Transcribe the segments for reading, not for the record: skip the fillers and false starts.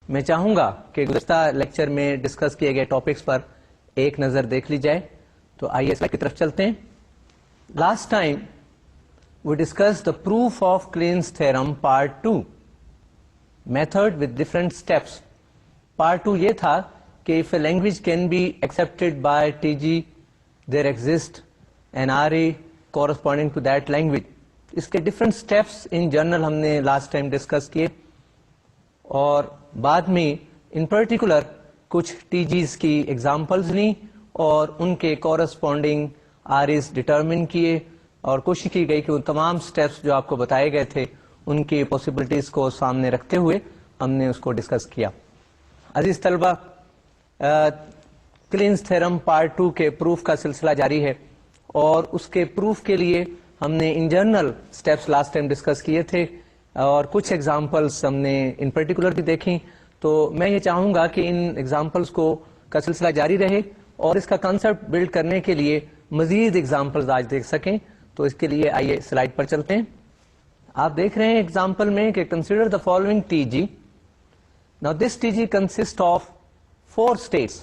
میں چاہوں گا کہ گزشتہ لیکچر میں ڈسکس کیے گئے ٹاپکس پر ایک نظر دیکھ لی جائے. تو آئیے اس کی طرف چلتے ہیں. Last time we discussed the proof of Kleen's theorem part 2 method with different steps. part 2 یہ تھا کہ if a language can be accepted by TG there exists an RA corresponding to that language. اس کے different steps in general ہم نے last time discuss کیے اور بعد میں ان پرٹیکولر کچھ TGs کی ایگزامپلز لیں اور ان کے کورسپونڈنگ RAs ڈٹرمن کیے اور کوشش کی گئی کہ ان تمام سٹیپس جو آپ کو بتائے گئے تھے ان کی پاسبلٹیز کو سامنے رکھتے ہوئے ہم نے اس کو ڈسکس کیا. عزیز طلبہ، کلینز تھیورم پارٹ 2 کے پروف کا سلسلہ جاری ہے اور اس کے پروف کے لیے ہم نے in general steps last time discuss کیے تھے اور کچھ ایگزامپلس ہم نے ان پرٹیکولر بھی دیکھیں. تو میں یہ چاہوں گا کہ ان ایگزامپلس کو کا سلسلہ جاری رہے اور اس کا کنسپٹ بلڈ کرنے کے لیے مزید ایگزامپلز آج دیکھ سکیں. تو اس کے لیے آئیے سلائڈ پر چلتے ہیں. آپ دیکھ رہے ہیں ایگزامپل میں کہ consider the following T G. Now this T G consist of 4 states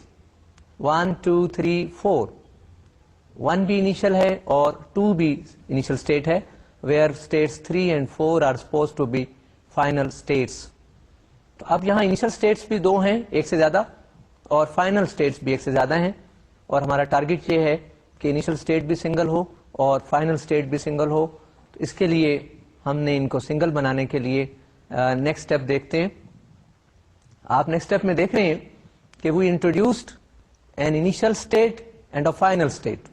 1 2 3 4. 1 بھی انیشل ہے اور 2 بھی انیشل اسٹیٹ ہے where states 3 and 4 are suppose to be final states. تو اب یہاں انیشل اسٹیٹس بھی 2 ہیں، ایک سے زیادہ، اور فائنل اسٹیٹس بھی ایک سے زیادہ ہیں اور ہمارا ٹارگٹ یہ ہے کہ انیشل اسٹیٹ بھی سنگل ہو اور فائنل اسٹیٹ بھی سنگل ہو. تو اس کے لیے ہم نے ان کو سنگل بنانے کے لیے نیکسٹ اسٹیپ دیکھتے ہیں. آپ نیکسٹ اسٹیپ میں دیکھ رہے ہیں کہ we introduced an initial state and a final state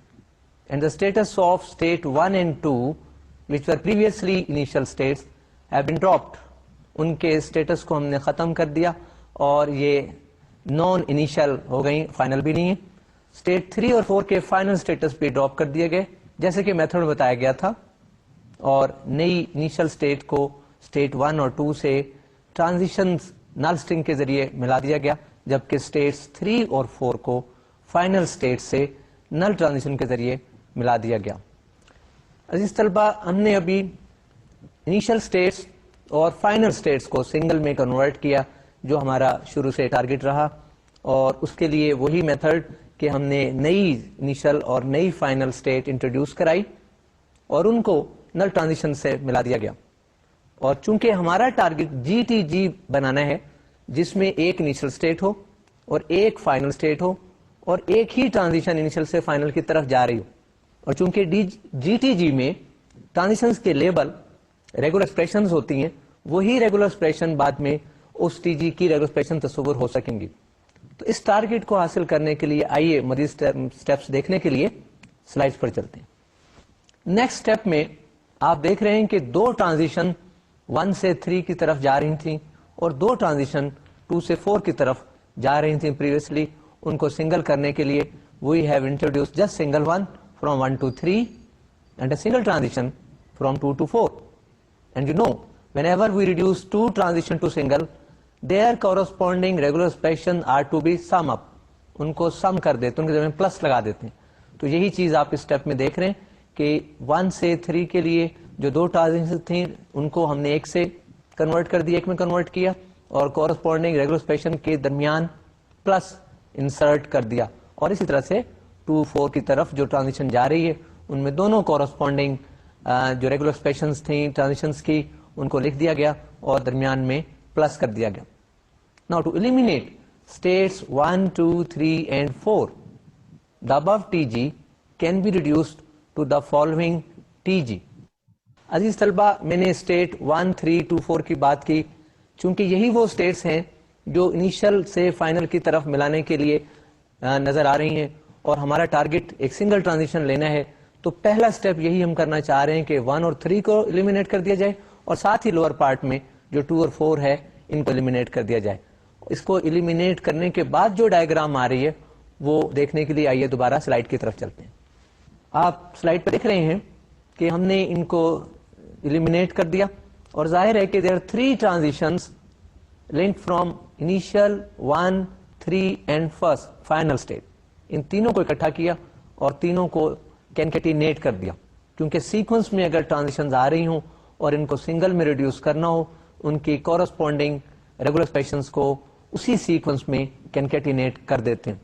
and the states of state 1 and 2 which were previously initial states have been dropped. ان کے اسٹیٹس کو ہم نے ختم کر دیا اور یہ نان انیشل ہو گئی، فائنل بھی نہیں ہے. اسٹیٹ 3 اور 4 کے فائنل اسٹیٹس بھی ڈراپ کر دیے گئے جیسے کہ میتھڈ بتایا گیا تھا اور نئی انیشل اسٹیٹ کو اسٹیٹ 1 اور 2 سے ٹرانزیشن نل اسٹرنگ کے ذریعے ملا دیا گیا جبکہ اسٹیٹس 3 اور 4 کو فائنل اسٹیٹ سے نل ٹرانزیشن کے ذریعے ملا دیا گیا. عزیز طلبہ، ہم نے ابھی انیشل اسٹیٹس اور فائنل اسٹیٹس کو سنگل میں کنورٹ کیا جو ہمارا شروع سے ٹارگٹ رہا اور اس کے لیے وہی میتھڈ کہ ہم نے نئی انیشل اور نئی فائنل اسٹیٹ انٹروڈیوس کرائی اور ان کو نل ٹرانزیشن سے ملا دیا گیا. اور چونکہ ہمارا ٹارگٹ جی ٹی جی بنانا ہے جس میں ایک انیشل اسٹیٹ ہو اور ایک فائنل اسٹیٹ ہو اور ایک ہی ٹرانزیشن انیشل سے فائنل کی طرف جا رہی ہو، اور چونکہ جی ٹی جی میں ٹرانزیشنز کے لیبل ریگولر ایکسپریشنز ہوتی ہیں، وہی ریگولر ایکسپریشن بعد میں اس ٹی جی کی ریگولر ایکسپریشن تصور ہو سکیں گی. تو اس ٹارگٹ کو حاصل کرنے کے لیے آئیے مزید اسٹیپس دیکھنے کے لیے سلائڈز پر چلتے ہیں. نیکسٹ اسٹیپ میں آپ دیکھ رہے ہیں کہ 2 ٹرانزیشن 1 سے 3 کی طرف جا رہی تھیں اور 2 ٹرانزیشن 2 سے 4 کی طرف جا رہی تھیں پریویسلی. ان کو سنگل کرنے کے لیے we have introduce just single one from 1 to 3 and a single transition from 2 to 4. And you know, whenever we reduce 2 transition to single, their corresponding regular expression are to be sum up. ان کو سم کر دیتے ہیں، ان کے ذریعے plus لگا دیتے ہیں. تو یہی چیز آپ اس اسٹیپ میں دیکھ رہے ہیں کہ 1 سے 3 کے لیے جو 2 ٹرانزیشن تھیں ان کو ہم نے ایک سے کنورٹ کر دیا، ایک میں کنورٹ کیا اور کورسپونڈنگ ریگولر ایکسپریشن کے درمیان پلس انسرٹ کر دیا. اور اسی طرح سے 2 4 کی طرف جو ٹرانزیشن جا رہی ہے ان میں دونوں کورسپونڈنگ جو ریگولر ایکسپریشنز تھیں ٹرانزیشنز کی ان کو لکھ دیا گیا اور درمیان میں پلس کر دیا گیا. Now to eliminate states 1 2 3 and 4, the above TG can be reduced to the following TG. عزیز طلبہ، میں نے اسٹیٹ 1 3 2 4 کی بات کی چونکہ یہی وہ اسٹیٹس ہیں جو انیشل سے فائنل کی طرف ملانے کے لیے نظر آ رہی ہیں اور ہمارا ٹارگٹ ایک سنگل ٹرانزیشن لینا ہے. تو پہلا اسٹیپ یہی ہم کرنا چاہ رہے ہیں کہ 1 اور 3 کو ایلیمینیٹ کر دیا جائے اور ساتھ ہی لوور پارٹ میں جو 2 اور 4 ہے ان کو ایلیمینیٹ کر دیا جائے. اس کو ایلیمینیٹ کرنے کے بعد جو ڈائیگرام آ رہی ہے وہ دیکھنے کے لیے آئیے دوبارہ سلائڈ کی طرف چلتے ہیں. آپ سلائڈ پہ دیکھ رہے ہیں کہ ہم نے ان کو ایلیمینیٹ کر دیا اور ظاہر ہے کہ there are 3 transitions link from initial 1 3 and first final state. ان تینوں کو اکٹھا کیا اور تینوں کو کینکیٹینیٹ کر دیا کیونکہ سیکوینس میں اگر ٹرانزیشنز آ رہی ہوں اور ان کو سنگل میں ریڈیوس کرنا ہو ان کی کورسپونڈنگ ریگولر ایکسپریشنز کو اسی سیکوینس میں کینکیٹینیٹ کر دیتے ہیں.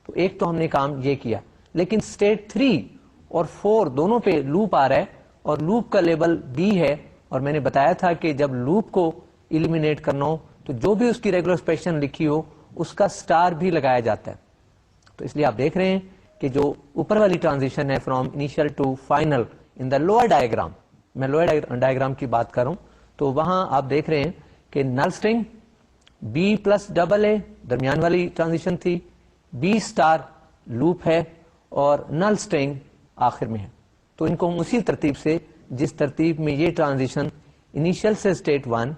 تو ایک تو ہم نے کام یہ کیا, لیکن اسٹیٹ 3 اور 4 دونوں پہ لوپ آ رہا ہے اور لوپ کا لیبل B ہے, اور میں نے بتایا تھا کہ جب لوپ کو ایلیمینیٹ کرنا ہو تو جو بھی اس کی ریگولر ایکسپریشن لکھی ہو اس کا اسٹار بھی لگایا جاتا ہے. تو اس لیے آپ دیکھ رہے ہیں کہ جو اوپر والی ٹرانزیشن ہے from initial to final in the lower diagram, میں لوئر ڈائیگرام کی بات کروں تو وہاں آپ دیکھ رہے ہیں کہ null string B plus double A درمیان والی ٹرانزیشن تھی, B اسٹار لوپ ہے اور نل اسٹرنگ آخر میں ہے. تو ان کو ہم اسی ترتیب سے, جس ترتیب میں یہ ٹرانزیشن انیشیل سے اسٹیٹ 1,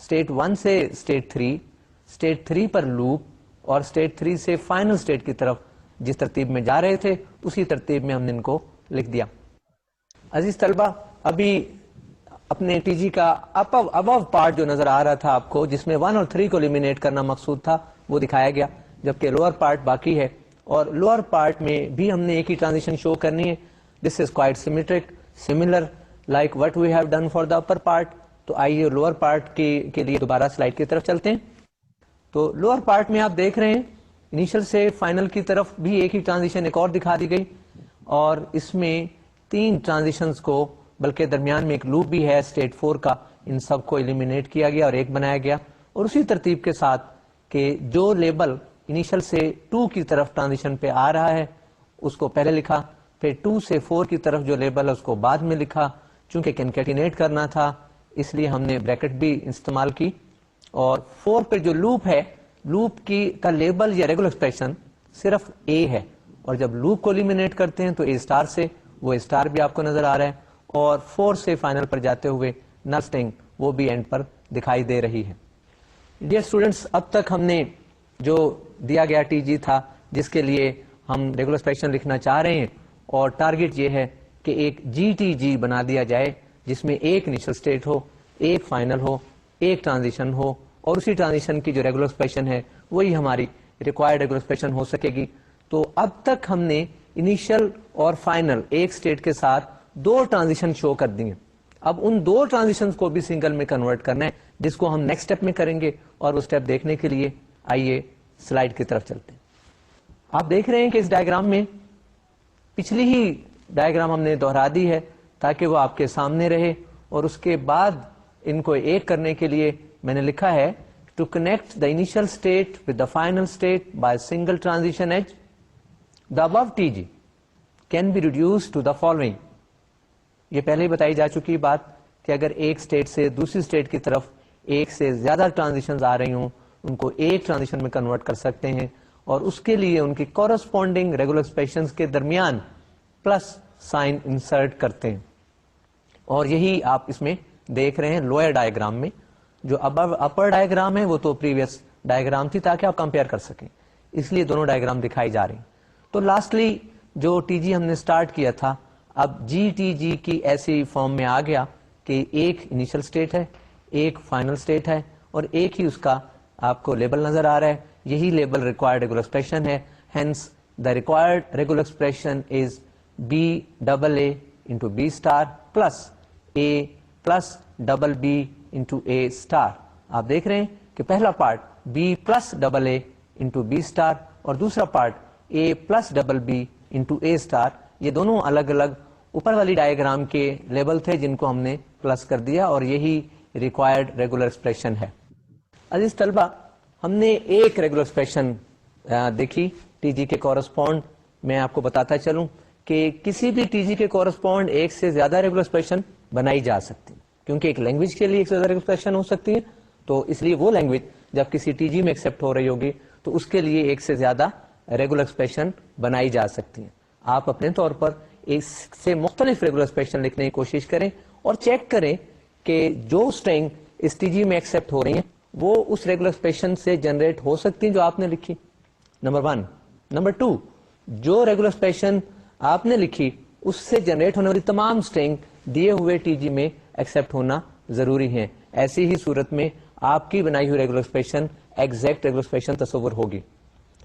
اسٹیٹ 1 سے اسٹیٹ 3, اسٹیٹ 3 پر لوپ اور اسٹیٹ 3 سے فائنل اسٹیٹ کی طرف جس ترتیب میں جا رہے تھے اسی ترتیب میں ہم نے ان کو لکھ دیا. عزیز طلبہ, ابھی اپنے ٹی جی کا ابو پارٹ جو نظر آ رہا تھا آپ کو, جس میں 1 اور 3 کو ایلیمینیٹ کرنا مقصود تھا, وہ دکھایا گیا, جبکہ لوور پارٹ باقی ہے. اور لوور پارٹ میں بھی ہم نے ایک ہی ٹرانزیشن شو کرنی ہے. This is quite symmetric, similar like what we have done for the upper part. تو آئیے لوور پارٹ کے لیے دوبارہ سلائڈ کی طرف چلتے ہیں. تو لوور پارٹ میں آپ دیکھ رہے ہیں انیشل سے فائنل کی طرف بھی ایک ہی ٹرانزیشن ایک اور دکھا دی گئی, اور اس میں 3 ٹرانزیشنز کو, بلکہ درمیان میں ایک لوپ بھی ہے اسٹیٹ 4 کا, ان سب کو ایلیمینیٹ کیا گیا اور ایک بنایا گیا. اور اسی ترتیب کے ساتھ کہ جو لیبل انیشل سے 2 کی طرف ٹرانزیشن پہ آ رہا ہے اس کو پہلے لکھا, پھر 2 سے 4 کی طرف جو لیبل ہے اس کو بعد میں لکھا. چونکہ کینکیٹینیٹ کرنا تھا اس لیے ہم نے بریکٹ بھی استعمال کی. اور 4 پہ جو لوپ ہے, لوپ کا لیبل یا ریگولر ایکسپریشن صرف A ہے, اور جب لوپ کو ایلیمینیٹ کرتے ہیں تو A اسٹار سے, وہ اسٹار بھی آپ کو نظر آ رہا ہے, اور 4 سے فائنل پر جاتے ہوئے نل اسٹرنگ وہ بھی اینڈ پر دکھائی دے رہی ہے. ڈیئر اسٹوڈینٹس, اب تک ہم نے جو دیا گیا ٹی جی تھا جس کے لیے ہم ریگولر ایکسپریشن لکھنا چاہ رہے ہیں, اور ٹارگٹ یہ ہے کہ ایک GTG بنا دیا جائے جس میں ایک انیشل اسٹیٹ ہو, ایک فائنل ہو, ایک ٹرانزیشن ہو, اور اسی ٹرانزیشن کی جو ریگولر ایکسپریشن ہے وہی ہماری ریکوائرڈ ریگولر ایکسپریشن ہو سکے گی. تو اب تک ہم نے انیشل اور فائنل ایک اسٹیٹ کے ساتھ 2 ٹرانزیشن شو کر دی ہیں. اب ان 2 ٹرانزیشن کو بھی سنگل میں کنورٹ کرنا ہے, جس کو ہم نیکسٹ اسٹیپ میں کریں گے, اور وہ اسٹیپ دیکھنے کے لیے آئیے سلائڈ کی طرف چلتے ہیں. آپ دیکھ رہے ہیں کہ اس ڈائیگرام میں پچھلی ہی ڈائیگرام ہم نے دہرا دی ہے تاکہ وہ آپ کے سامنے رہے, اور اس کے بعد ان کو ایک کرنے کے لیے میں نے لکھا ہے to connect the initial state with the final state by single transition edge, the above T G can be reduced to the following. یہ پہلے ہی بتائی جا چکی بات کہ اگر ایک اسٹیٹ سے دوسری اسٹیٹ کی طرف ایک سے زیادہ ٹرانزیشن آ رہی ہوں ان کو ایک ٹرانزیشن میں کنورٹ کر سکتے ہیں, اور اس کے لیے ان کی کورسپونڈنگ ریگولر ایکسپریشنز کے درمیان پلس سائن انسرٹ کرتے ہیں. اور یہی آپ اس میں دیکھ رہے ہیں لوئر ڈائیگرام میں. جو اپر ڈائیگرام ہے وہ تو پریویس ڈائیگرام تھی تاکہ آپ کمپیئر کر سکیں, اس لیے دونوں ڈائیگرام دکھائی جا رہی ہیں. تو لاسٹلی جو ٹی جی ہم نے سٹارٹ کیا تھا, اب GTG کی ایسی فارم میں آ گیا کہ ایک انیشل اسٹیٹ ہے, ایک فائنل اسٹیٹ ہے, اور ایک ہی اس کا آپ کو لیبل نظر آ رہا ہے. یہی لیبل ریکوائرڈ ریگولر ایکسپریشن ہے. Hence the required regular expression is BAA into B star plus A plus double B into A star. آپ دیکھ رہے ہیں کہ پہلا part B plus double A into B star اور دوسرا part A plus double B into A star. یہ دونوں الگ الگ اوپر والی ڈائیگرام کے لیبل تھے جن کو ہم نے پلس کر دیا, اور یہی ریکوائرڈ ریگولر ایکسپریشن ہے. عزیز طلبہ, ہم نے ایک ریگولر ایکسپریشن دیکھی ٹی جی کے کورسپونڈ. میں آپ کو بتاتا چلوں کہ کسی بھی ٹی جی کے کورسپونڈ ایک سے زیادہ ریگولر ایکسپریشن بنائی جا سکتی, کیونکہ ایک لینگویج کے لیے ایک سے زیادہ ریگولر ایکسپریشن ہو سکتی ہے. تو اس لیے وہ لینگویج جب کسی ٹی جی میں ایکسیپٹ ہو رہی ہوگی تو اس کے لیے ایک سے زیادہ ریگولر ایکسپریشن بنائی جا سکتی ہیں. آپ اپنے طور پر ایک سے مختلف ریگولر ایکسپریشن لکھنے کی کوشش کریں اور چیک کریں کہ جو اسٹرنگ اس ٹی جی میں ایکسیپٹ ہو رہی ہیں وہ اس ریگولر ایکسپریشن سے جنریٹ ہو سکتی ہیں جو آپ نے لکھی. نمبر 1. نمبر 2, جو ریگولر ایکسپریشن آپ نے لکھی اس سے جنریٹ ہونے والی تمام اسٹرنگ دیے ہوئے ٹی جی میں ایکسیپٹ ہونا ضروری ہے. ایسی ہی صورت میں آپ کی بنائی ہوئی regular expression exact regular expression تصور ہوگی.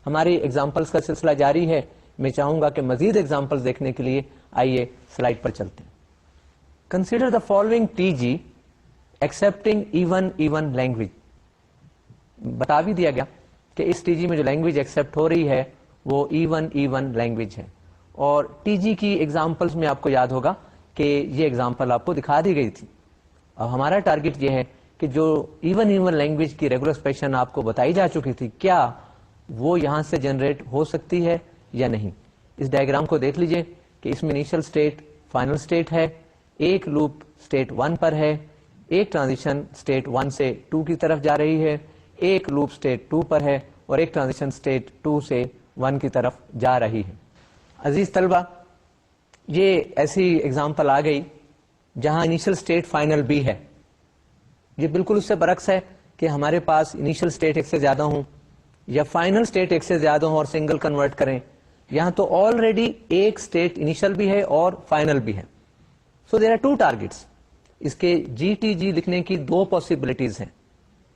ہماری ایگزامپلس کا سلسلہ جاری ہے. میں چاہوں گا کہ مزید ایگزامپلس دیکھنے کے لیے آئیے سلائڈ پر چلتے ہیں. Consider the following T G accepting even language. بتا بھی دیا گیا کہ اس ٹی جی میں جو لینگویج ایکسیپٹ ہو رہی ہے وہ ایون لینگویج ہے. اور ٹی جی کی ایگزامپلس میں آپ کو یاد ہوگا کہ یہ ایگزامپل آپ کو دکھا دی گئی تھی. اب ہمارا ٹارگٹ یہ ہے کہ جو ایون لینگویج کی ریگولر ایکسپریشن آپ کو بتائی جا چکی تھی کیا وہ یہاں سے جنریٹ ہو سکتی ہے یا نہیں. اس ڈائیگرام کو دیکھ لیجئے کہ اس میں انیشل اسٹیٹ فائنل اسٹیٹ ہے, ایک لوپ اسٹیٹ 1 پر ہے, ایک ٹرانزیشن اسٹیٹ 1 سے 2 کی طرف جا رہی ہے, ایک لوپ اسٹیٹ 2 پر ہے اور ایک ٹرانزیشن اسٹیٹ 2 سے 1 کی طرف جا رہی ہے. عزیز طلبہ, یہ ایسی ایگزامپل آ گئی جہاں انیشل اسٹیٹ فائنل بھی ہے. یہ بالکل اس سے برعکس ہے کہ ہمارے پاس انیشل اسٹیٹ ایک سے زیادہ ہوں یا فائنل اسٹیٹ ایک سے زیادہ ہوں اور سنگل کنورٹ کریں. یہاں تو آلریڈی ایک اسٹیٹ انیشل بھی ہے اور فائنل بھی ہے. سو دیر آر 2 ٹارگیٹس. اس کے جی ٹی جی لکھنے کی 2 پاسبلٹیز ہیں.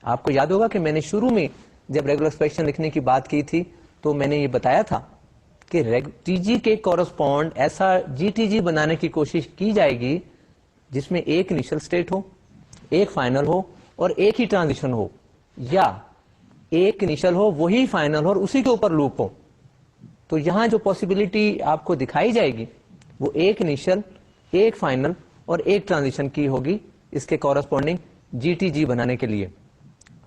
آپ کو یاد ہوگا کہ میں نے شروع میں جب ریگولر ایکسپریشن لکھنے کی بات کی تھی تو میں نے یہ بتایا تھا کہ ٹی جی کے کورسپونڈ ایسا جی ٹی جی بنانے کی کوشش کی جائے گی جس میں ایک انیشل اسٹیٹ ہو, ایک فائنل ہو اور ایک ہی ٹرانزیشن ہو, یا ایک انیشل ہو وہی فائنل ہو اور اسی کے اوپر لوپ ہو. تو یہاں جو پاسبلٹی آپ کو دکھائی جائے گی وہ ایک انیشل, ایک فائنل اور ایک ٹرانزیشن کی ہوگی اس کے کورسپونڈنگ جی ٹی جی بنانے کے لیے.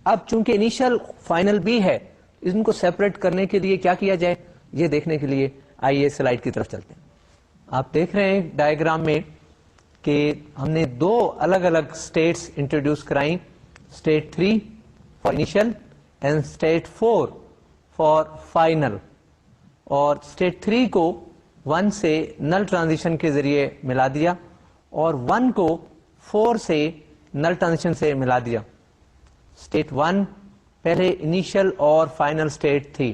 اب چونکہ انیشل فائنل بھی ہے, ان کو سیپریٹ کرنے کے لیے کیا کیا جائے یہ دیکھنے کے لیے آئیے سلائیڈ کی طرف چلتے ہیں. آپ دیکھ رہے ہیں ڈائیگرام میں کہ ہم نے 2 الگ الگ اسٹیٹس انٹروڈیوس کرائیں, state 3 for initial and state 4 for final. اور اسٹیٹ 3 کو 1 سے نل ٹرانزیشن کے ذریعے ملا دیا اور 1 کو 4 سے نل ٹرانزیشن سے ملا دیا. اسٹیٹ 1 پہلے انیشل اور فائنل اسٹیٹ تھی,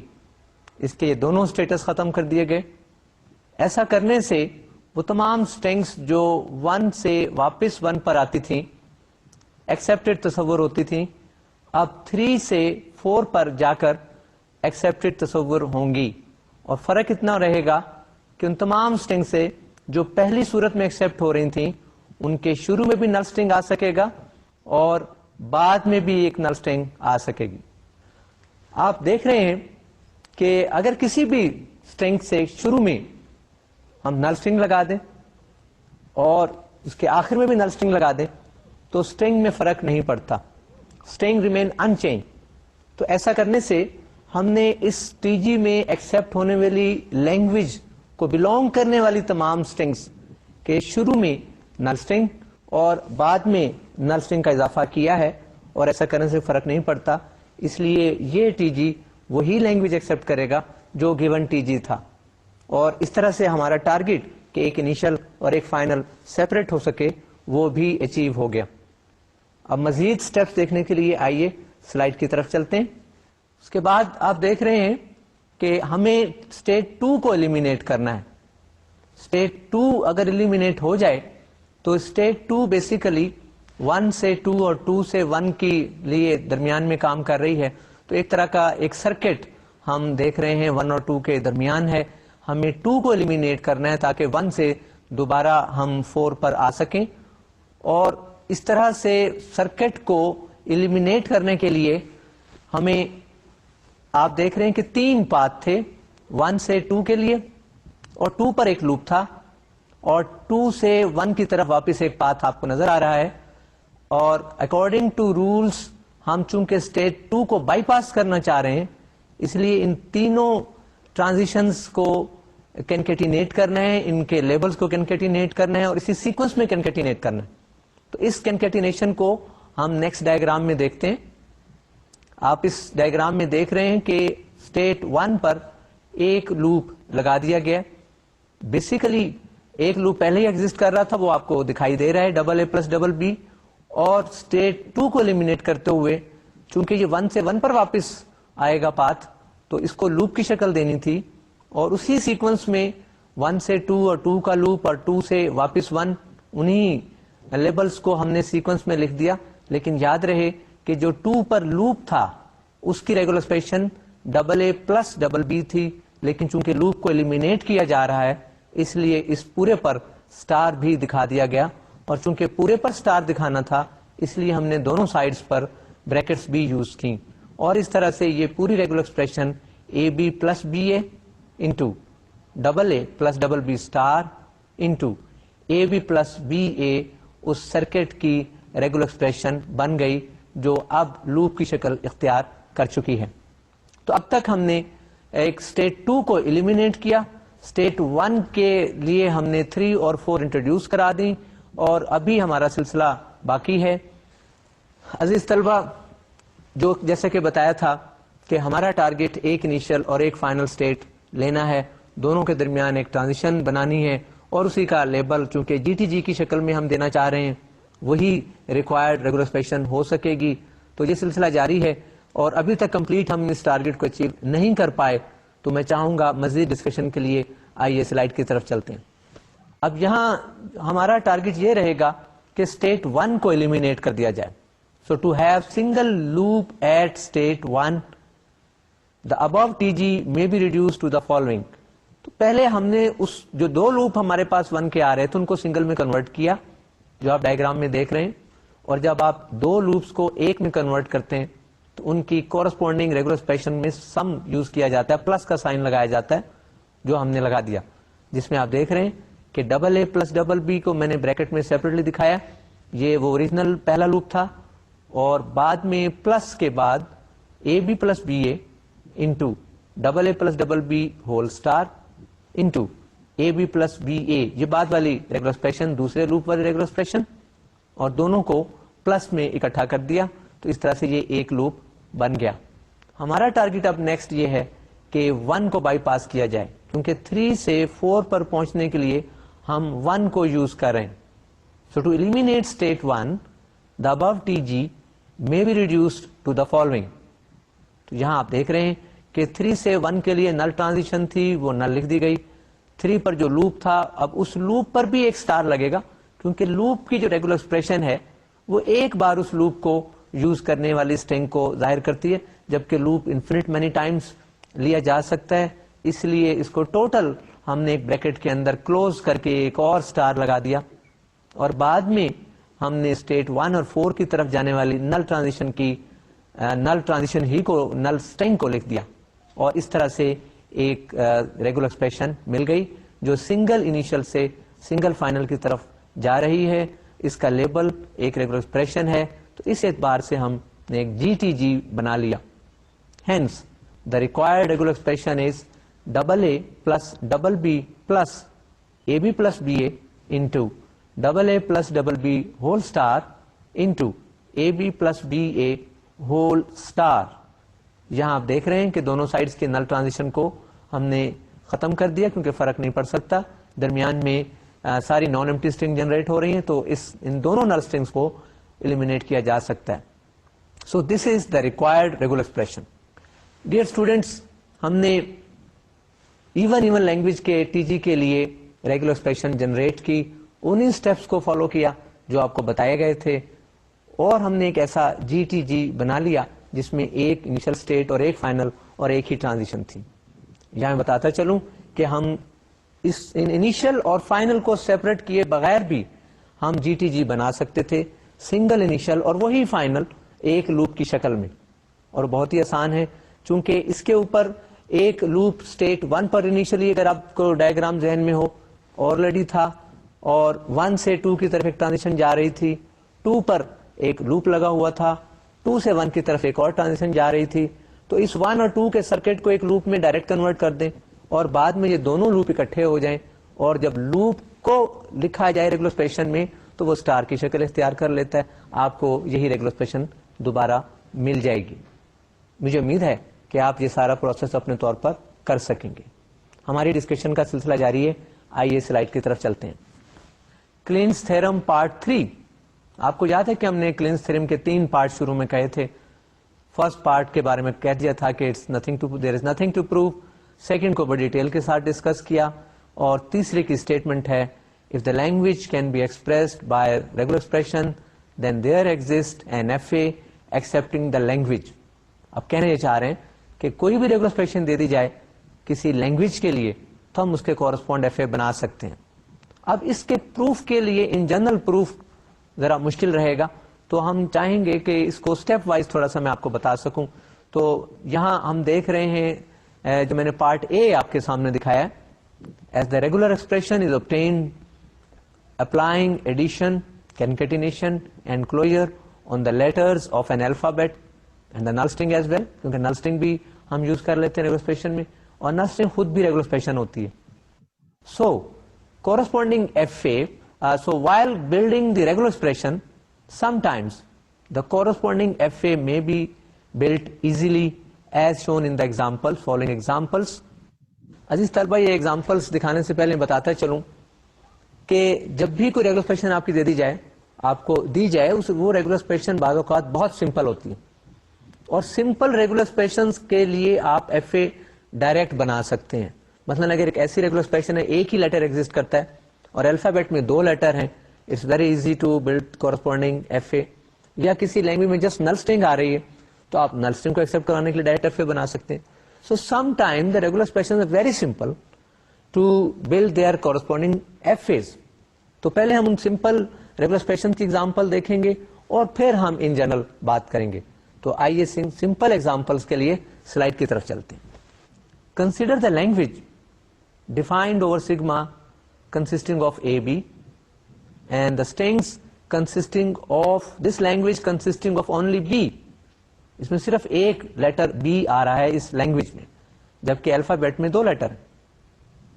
اس کے دونوں اسٹیٹس ختم کر دیے گئے. ایسا کرنے سے وہ تمام اسٹرنگس جو 1 سے واپس 1 پر آتی تھیں ایکسیپٹڈ تصور ہوتی تھیں, اب 3 سے 4 پر جا کر ایکسیپٹڈ تصور ہوں گی. اور فرق اتنا رہے گا کہ ان تمام اسٹرنگ سے جو پہلی صورت میں ایکسیپٹ ہو رہی تھیں ان کے شروع میں بھی نل اسٹرنگ آ سکے گا اور بعد میں بھی ایک نل اسٹرنگ آ سکے گی. آپ دیکھ رہے ہیں کہ اگر کسی بھی اسٹرنگ سے شروع میں ہم نل اسٹرنگ لگا دیں اور اس کے آخر میں بھی نل اسٹرنگ لگا دیں تو اسٹرنگ میں فرق نہیں پڑتا, اسٹرنگ ریمین ان چینج. تو ایسا کرنے سے ہم نے اس ٹی جی میں ایکسیپٹ ہونے والی لینگویج کو بلونگ کرنے والی تمام اسٹرنگس کے شروع میں نل اسٹرنگ اور بعد میں نل اسٹرنگ کا اضافہ کیا ہے, اور ایسا کرنے سے فرق نہیں پڑتا. اس لیے یہ ٹی جی وہی لینگویج ایکسیپٹ کرے گا جو گیون ٹی جی تھا, اور اس طرح سے ہمارا ٹارگٹ کہ ایک انیشل اور ایک فائنل سیپریٹ ہو سکے وہ بھی اچیو ہو گیا. اب مزید سٹیپس دیکھنے کے لیے آئیے سلائیڈ کی طرف چلتے ہیں. اس کے بعد آپ دیکھ رہے ہیں کہ ہمیں اسٹیٹ 2 کو ایلیمینیٹ کرنا ہے. اسٹیٹ 2 اگر ایلیمینیٹ ہو جائے تو اسٹیٹ 2 بیسیکلی 1 سے 2 اور 2 سے 1 کی لیے درمیان میں کام کر رہی ہے. تو ایک طرح کا ایک سرکٹ ہم دیکھ رہے ہیں 1 اور 2 کے درمیان ہے. ہمیں 2 کو ایلیمینیٹ کرنا ہے تاکہ 1 سے دوبارہ ہم 4 پر آ سکیں. اور اس طرح سے سرکٹ کو ایلیمینیٹ کرنے کے لیے ہمیں آپ دیکھ رہے ہیں کہ 3 پاتھ تھے 1 سے 2 کے لیے, اور 2 پر ایک لوپ تھا, اور 2 سے 1 کی طرف واپس ایک پاتھ آپ کو نظر آ رہا ہے. اور اکارڈنگ ٹو رولس ہم چونکہ اسٹیٹ 2 کو بائی پاس کرنا چاہ رہے ہیں اس لیے ان تینوں ٹرانزیشنز کو کنکیٹینیٹ کرنا ہے, ان کے لیبلز کو کنکیٹینیٹ کرنا ہے اور اسی سیکوینس میں کنکیٹینیٹ کرنا ہے. تو اس کنکیٹینیشن کو ہم نیکسٹ ڈائیگرام میں دیکھتے ہیں. آپ اس ڈائیگرام میں دیکھ رہے ہیں کہ اسٹیٹ 1 پر ایک لوپ لگا دیا گیا. بیسیکلی ایک لوپ پہلے ہی ایگزسٹ کر رہا تھا, وہ آپ کو دکھائی دے رہا ہے double A plus double be. اور اسٹیٹ 2 کو ایلیمینیٹ کرتے ہوئے چونکہ یہ 1 سے 1 پر واپس آئے گا پاتھ تو اس کو لوپ کی شکل دینی تھی, اور اسی سیکوینس میں 1 سے 2 اور 2 کا لوپ اور 2 سے واپس 1 انہی لیبلز کو ہم نے سیکوینس میں لکھ دیا. لیکن یاد رہے کہ جو 2 پر لوپ تھا اس کی regular expression double A plus double be تھی, لیکن چونکہ لوپ کو ایلیمینیٹ کیا جا رہا ہے اس لیے اس پورے پر سٹار بھی دکھا دیا گیا. اور چونکہ پورے پر سٹار دکھانا تھا اس لیے ہم نے دونوں سائڈز پر بریکٹس بھی یوز کی. اور اس طرح سے یہ پوری regular expression A be plus be a into double a plus double B star into a be plus be A اس سرکٹ کی ریگولر ایکسپریشن بن گئی جو اب لوپ کی شکل اختیار کر چکی ہے. تو اب تک ہم نے ایک اسٹیٹ 2 کو ایلیمینیٹ کیا, اسٹیٹ 1 کے لیے ہم نے 3 اور 4 انٹروڈیوس کرا دیں, اور ابھی ہمارا سلسلہ باقی ہے. عزیز طلبہ, جو جیسے کہ بتایا تھا کہ ہمارا ٹارگٹ ایک انیشل اور ایک فائنل اسٹیٹ لینا ہے, دونوں کے درمیان ایک ٹرانزیشن بنانی ہے, اور اسی کا لیبل چونکہ جی ٹی جی کی شکل میں ہم دینا چاہ رہے ہیں وہی ریکوائرڈ ریگولر ایکسپریشن ہو سکے گی. تو یہ سلسلہ جاری ہے, اور ابھی تک کمپلیٹ ہم اس ٹارگٹ کو اچیو نہیں کر پائے, تو میں چاہوں گا مزید ڈسکشن کے لیے آئیے سلائڈ کی طرف چلتے ہیں. اب یہاں ہمارا ٹارگٹ یہ رہے گا کہ اسٹیٹ 1 کو ایلیمینیٹ کر دیا جائے. So to have single loop at state 1 the above TG may be reduced to the following. تو پہلے ہم نے اس جو دو لوپ ہمارے پاس 1 کے آ رہے تھے ان کو سنگل میں کنورٹ کیا, جو آپ ڈائیگرام میں دیکھ رہے ہیں, اور جب آپ دو لوپس کو ایک میں کنورٹ کرتے ہیں تو ان کی کورسپونڈنگ ریگولر ایکسپریشن میں سم یوز کیا جاتا ہے, پلس کا سائن لگایا جاتا ہے جو ہم نے لگا دیا, جس میں آپ دیکھ رہے ہیں کہ double A plus double be کو میں نے بریکٹ میں سیپریٹلی دکھایا, یہ وہ اوریجنل پہلا لوپ تھا, اور بعد میں پلس کے بعد a be plus be a into double a plus double be whole star into a be plus be a, یہ بعد والی ریگولر ایکسپریشن دوسرے لوپ والی ریگولر ایکسپریشن, اور دونوں کو پلس میں اکٹھا کر دیا, تو اس طرح سے یہ ایک لوپ بن گیا. ہمارا ٹارگٹ اب نیکسٹ یہ ہے کہ 1 کو بائی پاس کیا جائے, کیونکہ 3 سے 4 پر پہنچنے کے لیے ہم 1 کو یوز کر رہے ہیں. So to eliminate state 1 the above TG may be reduced to the following. تو یہاں آپ دیکھ رہے ہیں کہ 3 سے 1 کے لیے نل ٹرانزیشن تھی, وہ نل لکھ دی گئی. 3 پر جو لوپ تھا, اب اس لوپ پر بھی ایک سٹار لگے گا, کیونکہ لوپ کی جو ریگولر ایکسپریشن ہے وہ ایک بار اس لوپ کو یوز کرنے والی اسٹرنگ کو ظاہر کرتی ہے, جبکہ لوپ انفینٹ مینی ٹائمز لیا جا سکتا ہے. اس لیے اس کو ٹوٹل ہم نے ایک بریکٹ کے اندر کلوز کر کے ایک اور سٹار لگا دیا, اور بعد میں ہم نے اسٹیٹ 1 اور 4 کی طرف جانے والی نل ٹرانزیشن ہی کو نل اسٹرنگ کو لکھ دیا, اور اس طرح سے ایک ریگولر ایکسپریشن مل گئی جو سنگل انیشل سے سنگل فائنل کی طرف جا رہی ہے. اس کا لیبل ایک ریگولر ایکسپریشن ہے, تو اس اعتبار سے ہم نے ایک جی ٹی جی بنا لیا. Hence the required regular expression is double a plus double B plus A be plus be a into double a plus double be whole star into a be plus be A whole star. یہاں آپ دیکھ رہے ہیں کہ دونوں sides کے نل transition کو ہم نے ختم کر دیا, کیونکہ فرق نہیں پڑ سکتا, درمیان میں ساری نان ایمٹی اسٹرنگ جنریٹ ہو رہی ہیں, تو ان دونوں نل اسٹرنگس کو ایلیمینیٹ کیا جا سکتا ہے. So this is the required regular expression. Dear students, ہم نے ایون لینگویج کے ٹی جی کے لیے ریگولر ایکسپریشن جنریٹ کی, انہیں اسٹیپس کو فالو کیا جو آپ کو بتائے گئے تھے, اور ہم نے ایک ایسا جی ٹی جی بنا لیا جس میں ایک انیشل اسٹیٹ اور ایک فائنل اور ایک ہی ٹرانزیشن تھی. یہاں میں بتاتا چلوں کہ ہم اس انیشل اور فائنل کو سیپریٹ کیے بغیر بھی ہم جی ٹی جی بنا سکتے تھے, سنگل انیشل اور وہی فائنل ایک لوپ کی شکل میں, اور بہت ہی آسان ہے, چونکہ اس کے اوپر ایک لوپ اسٹیٹ 1 پر انیشلی اگر آپ کو ڈائیگرام ذہن میں ہو آلریڈی تھا, اور 1 سے 2 کی طرف ایک ٹرانزیشن جا رہی تھی, 2 پر ایک لوپ لگا ہوا تھا, 2 سے 1 کی طرف ایک اور ٹرانزیشن جا رہی تھی. تو اس 1 اور 2 کے سرکٹ کو ایک لوپ میں ڈائریکٹ کنورٹ کر دیں, اور بعد میں یہ دونوں لوپ اکٹھے ہو جائیں, اور جب لوپ کو لکھا جائے ریگولر ایکسپریشن میں تو وہ اسٹار کی شکل اختیار کر لیتا ہے, آپ کو یہی ریگولر ایکسپریشن دوبارہ مل جائے گی. مجھے امید ہے کہ آپ یہ سارا پروسیس اپنے طور پر کر سکیں گے. ہماری ڈسکشن کا سلسلہ جاری ہے, آئیے سلائڈ کی طرف چلتے ہیں. Kleene's theorem part 3. آپ کو یاد ہے کہ ہم نے کلینز تھیرم کے 3 پارٹ شروع میں کہے تھے. فرسٹ پارٹ کے بارے میں کہہ دیا تھا کہ there is nothing to prove, second کو بڑی ڈیٹیل کے ساتھ ڈسکس کیا, اور تیسرے کی اسٹیٹمنٹ ہے if the language can be expressed by regular expression then there exist an F A accepting the language. اب کہنے یہ چاہ رہے ہیں کہ کوئی بھی ریگولر ایکسپریشن دے دی جائے کسی لینگویج کے لیے تو ہم اس کے کورسپونڈ ایف اے بنا سکتے ہیں. اب اس کے پروف کے لیے ان جنرل پروف ذرا مشکل رہے گا, تو ہم چاہیں گے کہ اس کو اسٹیپ وائز تھوڑا سا میں آپ کو بتا سکوں. تو یہاں ہم دیکھ رہے ہیں جو میں نے پارٹ اے آپ کے سامنے دکھایا ہے, as the regular expression is obtained applying addition, concatenation and closure on the letters of an alphabet and the null string as well, کیونکہ null string بھی ہم یوز کر لیتے ہیں ریگولر ایکسپریشن میں, اور null string خود بھی ریگولر ایکسپریشن ہوتی ہے. So corresponding FA, so while building the regular expression, sometimes the corresponding FA may be built easily as shown in the examples, following examples. عزیز طلبہ, یہ ایگزامپلس دکھانے سے پہلے بتاتا چلوں کہ جب بھی کوئی ریگولر ایکسپریشن آپ کی دے دی جائے, آپ کو دی جائے, وہ ریگولر ایکسپریشن بعض اوقات بہت سمپل ہوتی ہے, اور سمپل ریگولر ایکسپریشنز کے لیے آپ ایف اے ڈائریکٹ بنا سکتے ہیں. مثلا اگر ایک ایسی ریگولر ایکسپریشن ہے ایک ہی لیٹر ایگزسٹ کرتا ہے اور الفابیٹ میں 2 لیٹر ہیں, it's very easy to build corresponding F A. یا کسی لینگویج میں جسٹ نل اسٹرنگ آ رہی ہے تو آپ نل اسٹرنگ کو ایکسپٹ کرانے کے لیے ڈائریکٹ ایف اے بنا سکتے ہیں. So some time the regular expression is very simple to build their corresponding F As. تو پہلے ہم ان سمپل ریگولر ایکسپریشن کی ایگزامپل دیکھیں گے اور پھر ہم ان جنرل بات کریں گے. تو آئیے سمپل ایگزامپلس کے لیے سلائڈ کی طرف چلتے ہیں. Consider the language defined over sigma consisting of AB and the strings consisting of this language consisting of only B. اس میں صرف ایک لیٹر B آ رہا ہے اس لینگویج میں, جبکہ الفابیٹ میں 2 letter.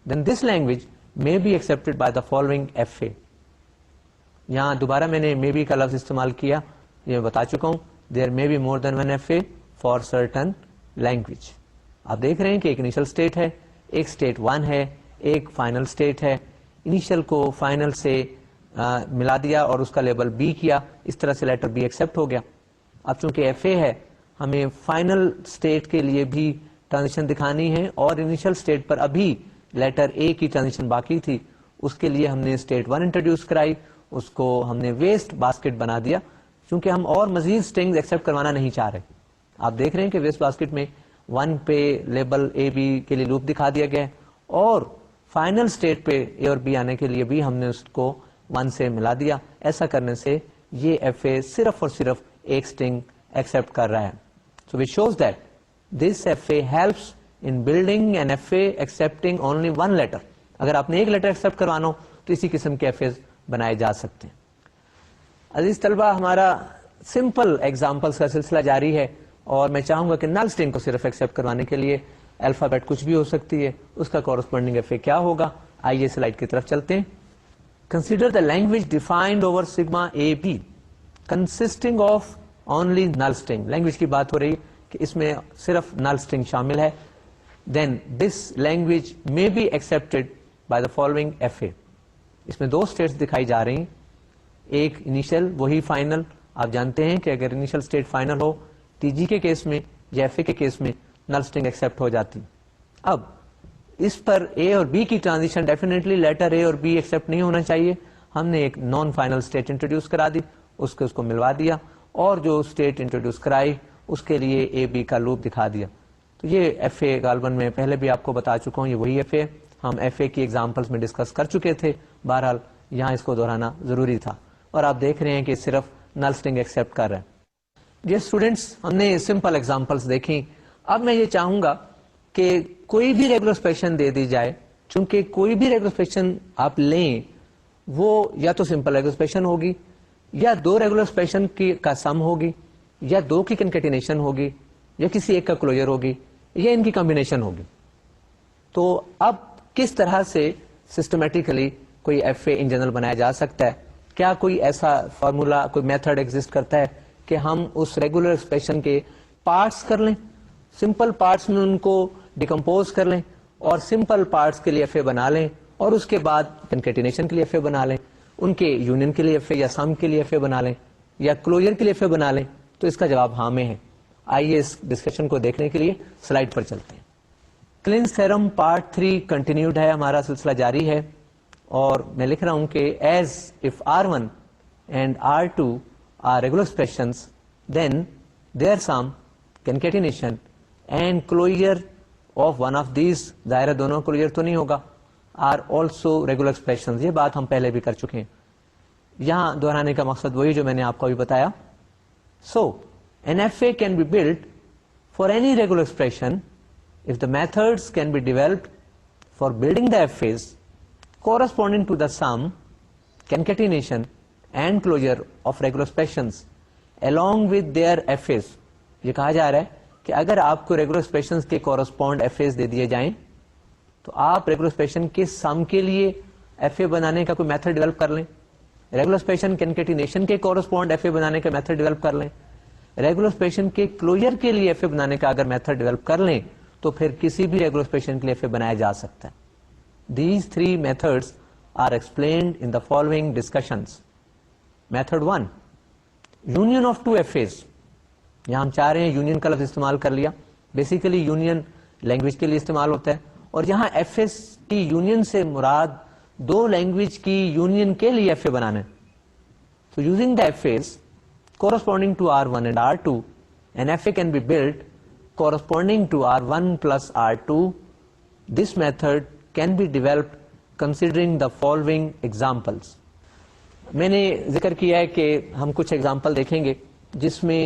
Then this language may be accepted by the following FA. یہاں دوبارہ میں نے may be کا لفظ استعمال کیا, یہ میں بتا چکا ہوں. There may be more than one FA for certain language. آپ دیکھ رہے ہیں کہ ایک انیشل اسٹیٹ ہے, ایک اسٹیٹ 1 ہے, ایک فائنل اسٹیٹ ہے. انیشل کو فائنل سے ملا دیا اور اس کا لیبل بی کیا, اس طرح سے لیٹر بی ایکسپٹ ہو گیا. اب چونکہ ایف اے ہے, ہمیں فائنل اسٹیٹ کے لیے بھی ٹرانزیشن دکھانی ہے, اور انیشل اسٹیٹ پر ابھی لیٹر اے کی ٹرانزیشن باقی تھی, اس کے لیے ہم نے اسٹیٹ 1 انٹروڈیوس کرائی, اس کو ہم نے ویسٹ باسکٹ بنا دیا, چونکہ ہم اور مزید اسٹرنگز ایکسپٹ کروانا نہیں چاہ رہے. آپ دیکھ رہے ہیں کہ ویسٹ باسکٹ میں 1 پہ لیبل اے بی کے لیے لوپ دکھا دیا گیا ہے, اور فائنل اسٹیٹ پہ اے اور بی آنے کے لیے بھی ہم نے اس کو 1 سے ملا دیا. ایسا کرنے سے یہ ایف اے صرف اور صرف ایک اسٹرنگ ایکسپٹ کر رہا ہے. So which shows that this F A helps in building an F A accepting only 1 letter. اگر آپ نے ایک لیٹر ایکسپٹ کروانا ہو تو اسی قسم کے ایف اے بنائے جا سکتے ہیں. عزیز طلبہ, ہمارا سمپل ایگزامپلس کا سلسلہ جاری ہے, اور میں چاہوں گا کہ نل اسٹرنگ کو صرف ایکسپٹ کروانے کے لیے الفابیٹ کچھ بھی ہو سکتی ہے, اس کا کورسپونڈنگ ایف اے کیا ہوگا. آئیے سلائڈ کی طرف چلتے ہیں. Consider the language defined over sigma A B consisting of only null string. Language کی بات ہو رہی کہ اس میں صرف نل اسٹرنگ شامل ہے. دین دس لینگویج میں be accepted by the following F A. اس میں 2 اسٹیٹس دکھائی جا رہی ہیں, ایک انیشل وہی فائنل. آپ جانتے ہیں کہ اگر انیشل اسٹیٹ فائنل ہو, ٹی جی کے کیس میں یا ایف اے کے کیس میں نل اسٹرنگ ایکسپٹ ہو جاتی. اب اس پر اے اور بی کی ٹرانزیشن ڈیفینیٹلی لیٹر اے اور بی ایکسپٹ نہیں ہونا چاہیے. ہم نے ایک نان فائنل اسٹیٹ انٹروڈیوس کرا دی, اس کو ملوا دیا, اور جو اسٹیٹ انٹروڈیوس کرائی اس کے لیے اے بی کا لوپ دکھا دیا. تو یہ ایف اے غالباً میں پہلے بھی آپ کو بتا چکا ہوں, یہ وہی ایف اے ہم ایف اے کی ایگزامپلس میں ڈسکس کر چکے تھے. بہرحال یہاں اس کو دہرانا ضروری تھا, اور آپ دیکھ رہے ہیں کہ صرف نل اسٹرنگ ایکسپٹ کر رہے ہیں. یہ اسٹوڈینٹس, ہم نے سمپل ایگزامپلس دیکھی. اب میں یہ چاہوں گا کہ کوئی بھی ریگولر ایکسپریشن دے دی جائے, چونکہ کوئی بھی ریگولر ایکسپریشن آپ لیں وہ یا تو سمپل ریگولر ایکسپریشن ہوگی, یا 2 ریگولر ایکسپریشن کا سم ہوگی, یا 2 کی کنکیٹینیشن ہوگی, یا کسی ایک کا کلوجر ہوگی, یا ان کی کمبینیشن ہوگی. تو اب کس طرح سے سسٹمیٹیکلی کوئی ایف اے ان جنرل بنایا جا سکتا ہے؟ کیا کوئی ایسا فارمولا, کوئی میتھڈ ایگزسٹ کرتا ہے کہ ہم اس ریگولر ایکسپریشن کے پارٹس کر لیں, سمپل پارٹس میں ان کو ڈیکمپوز کر لیں, اور سمپل پارٹس کے لیے ایف اے بنا لیں, اور اس کے بعد کنکیٹینیشن کے لیے ایف اے بنا لیں, ان کے یونین کے لیے ایف اے یا سم کے لیے ایف اے بنا لیں, یا کلوجر کے لیے ایف اے بنا لیں؟ تو اس کا جواب ہاں میں ہے. آئیے اس ڈسکشن کو دیکھنے کے لیے سلائڈ پر چلتے ہیں. کلینز تھیورم پارٹ 3 کنٹینیوڈ ہے, ہمارا سلسلہ جاری ہے, اور میں لکھ رہا ہوں کہ as if R1 and R2 are regular expressions then their sum concatenation and closure of one of these, ظاہر دونوں کلوجر تو نہیں ہوگا, آر آلسو ریگولر ایکسپریشنز. یہ بات ہم پہلے بھی کر چکے ہیں, یہاں دہرانے کا مقصد وہی جو میں نے آپ کو بھی بتایا. So an F A can be build For any regular expression, if the methods can be developed for building the FAs corresponding to the sum, concatenation and closure of regular expressions along with their FAs, یہ کہا جا رہا ہے کہ اگر آپ کو regular expressions کے کورسپونڈ ایف ایز دے دیے جائیں تو آپ ریگولر ایکسپریشن کے سم کے لیے ایف اے بنانے کا کوئی میتھڈ ڈیولپ کر لیں, ریگولر ایکسپریشن کنکیٹینیشن کے کورسپونڈ ایف اے بنانے کا میتھڈ ڈیولپ کر لیں, ریگولر ایکسپریشن کے کلوجر کے لیے ایف اے بنانے کا اگر میتھڈ ڈیولپ کر لیں تو پھر کسی بھی ریگولر ایکسپریشن کے لیے ایف اے بنایا جا سکتا ہے. These three methods are explained in the following discussions. Method 1, union of two FAs. یہاں ہم چاہ رہے ہیں یونین کا لفظ استعمال کر لیا, بیسیکلی یونین لینگویج کے لیے استعمال ہوتا ہے, اور یہاں ایف ایس کی یونین سے مراد دو لینگویج کی یونین کے لیے ایف اے بنانا ہے. So using the FAs corresponding to R1 and R2, an FA can be built corresponding to R1 plus R2. This method can be developed considering the following examples. میں نے ذکر کیا ہے کہ ہم کچھ ایگزامپل دیکھیں گے جس میں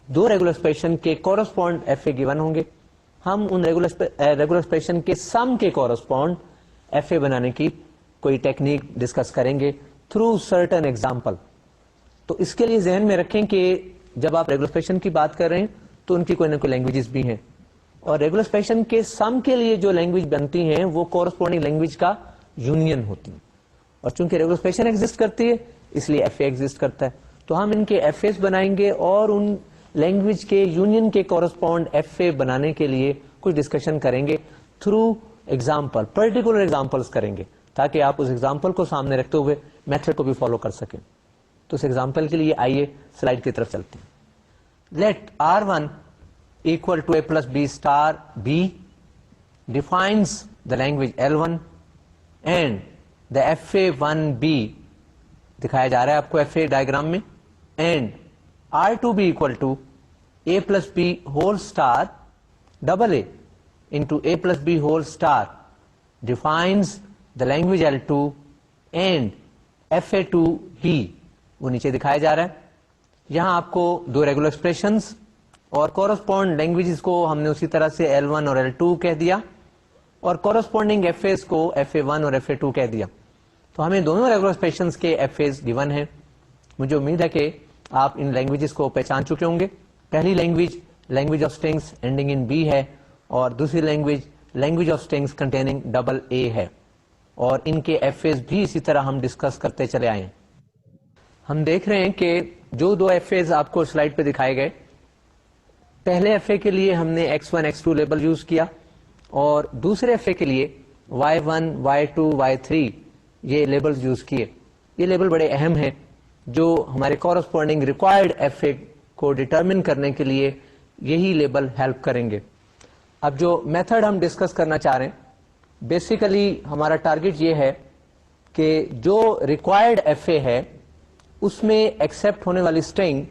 دو ریگولر ایکسپریشن کے کورسپونڈ ایف اے گیون ہوں گے. ہم ان ریگولر ایکسپریشن کے سم کے کورسپونڈ ایف اے بنانے کی کوئی ٹیکنیک ڈسکس کریں گے تھرو سرٹن ایگزامپل. تو اس کے لیے ذہن میں رکھیں کہ جب آپ ریگولر ایکسپریشن کی بات کر رہے ہیں تو ان کی کوئی نہ کوئی لینگویجز بھی ہیں, اور ریگولر ایکسپریشن کے سم کے لیے جو لینگویج بنتی ہیں وہ کورسپونڈنگ لینگویج کا یونین ہوتی ہے, اور چونکہ ریگولر ایکسپریشن ایگزسٹ کرتی ہے اس لیے ایف اے ایگزسٹ کرتا ہے. تو ہم ان کے ایف ایز بنائیں گے اور ان لینگویج کے یونین کے کورسپونڈ ایف اے بنانے کے لیے کچھ ڈسکشن کریں گے تھرو ایگزامپل, پرٹیکولر ایگزامپلس کریں گے تاکہ آپ اس ایگزامپل کو سامنے رکھتے ہوئے میتھڈ کو بھی فالو کر سکیں. تو اس ایگزامپل کے لیے آئیے سلائڈ کی طرف چلتے ہیں. Let R1 equal to A plus B star B defines the language L1 and the FA1B دکھایا جا رہا ہے آپ کو ایف اے ڈائگرام میں, and R2B equal to A plus B whole star double A into A plus B whole star defines the language L2 and FA2B. وہ نیچے دکھایا جا رہا ہے. یہاں آپ کو دو ریگولر ایکسپریشنز اور کورسپونڈ لینگویجز کو ہم نے اسی طرح سے L1 اور L2 کہہ دیا, اور کورسپونڈنگ ایف ایز کو FA1 اور FA2 کہہ دیا. تو ہمیں دونوں ریگولر ایکسپریشنز کے ایف ایز گیون ہیں. مجھے امید ہے کہ آپ ان لینگویجز کو پہچان چکے ہوں گے. پہلی language of strings ending in be ہے, اور دوسری language of strings containing double A ہے, اور ان کے ایف ایز بھی اسی طرح ہم ڈسکس کرتے چلے آئے ہیں. ہم دیکھ رہے ہیں کہ جو دو ایف ایز آپ کو سلائڈ پہ دکھائے گئے, پہلے ایف اے کے لیے ہم نے x1 x2 لیبل یوز کیا, اور دوسرے ایف اے کے لیے y1 y2 y3 یہ لیبل یوز کیے. یہ لیبل بڑے اہم ہیں جو ہمارے کورسپونڈنگ ریکوائرڈ ایف اے کو ڈٹرمن کرنے کے لیے یہی لیبل ہیلپ کریں گے. اب جو میتھڈ ہم ڈسکس کرنا چاہ رہے ہیں, بیسیکلی ہمارا ٹارگٹ یہ ہے کہ جو ریکوائرڈ ایف اے ہے اس میں ایکسپٹ ہونے والی اسٹرنگ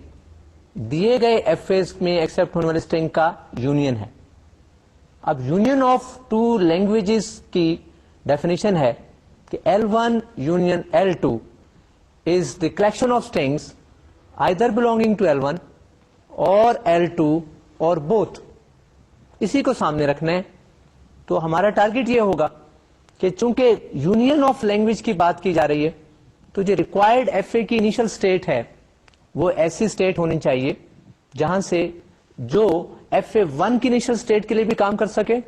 دیے گئے ایف ایز میں ایکسپٹ ہونے والی اسٹرنگ کا یونین ہے. اب یونین آف ٹو لینگویجز کی ڈیفینیشن ہے کہ L1 union L2 is the collection of strings either belonging to L1 or L2 or both. اسی کو سامنے رکھنا ہے. تو ہمارا ٹارگٹ یہ ہوگا کہ چونکہ یونین آف لینگویج کی بات کی جا رہی ہے تو جو ریکوائرڈ ایف اے کی انیشل اسٹیٹ ہے وہ ایسی اسٹیٹ ہونی چاہیے جہاں سے جو ایف اے 1 کی انیشل اسٹیٹ کے لیے بھی کام کر سکے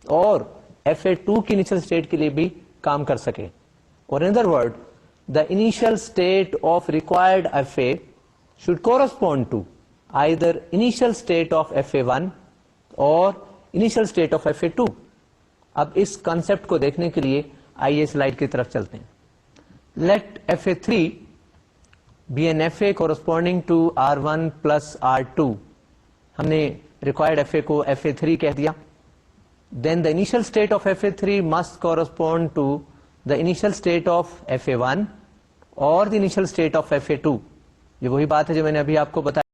اور ایف اے 2 کی انیشل اسٹیٹ کے لیے بھی کام کر سکے. اور in other word, the initial state of required FA should correspond to either initial state of FA1 or initial state of FA2. اب اس کانسیپٹ کو دیکھنے کے لیے آئیے سلائڈ کی طرف چلتے ہیں. Let FA3 be an FA corresponding to R1 plus R2. ہم نے required FA کو FA3 کہہ دیا. Then the initial state of FA3 must correspond to the initial state of FA1 اور the initial state of FA2. یہ وہی بات ہے جو میں نے ابھی آپ کو بتایا.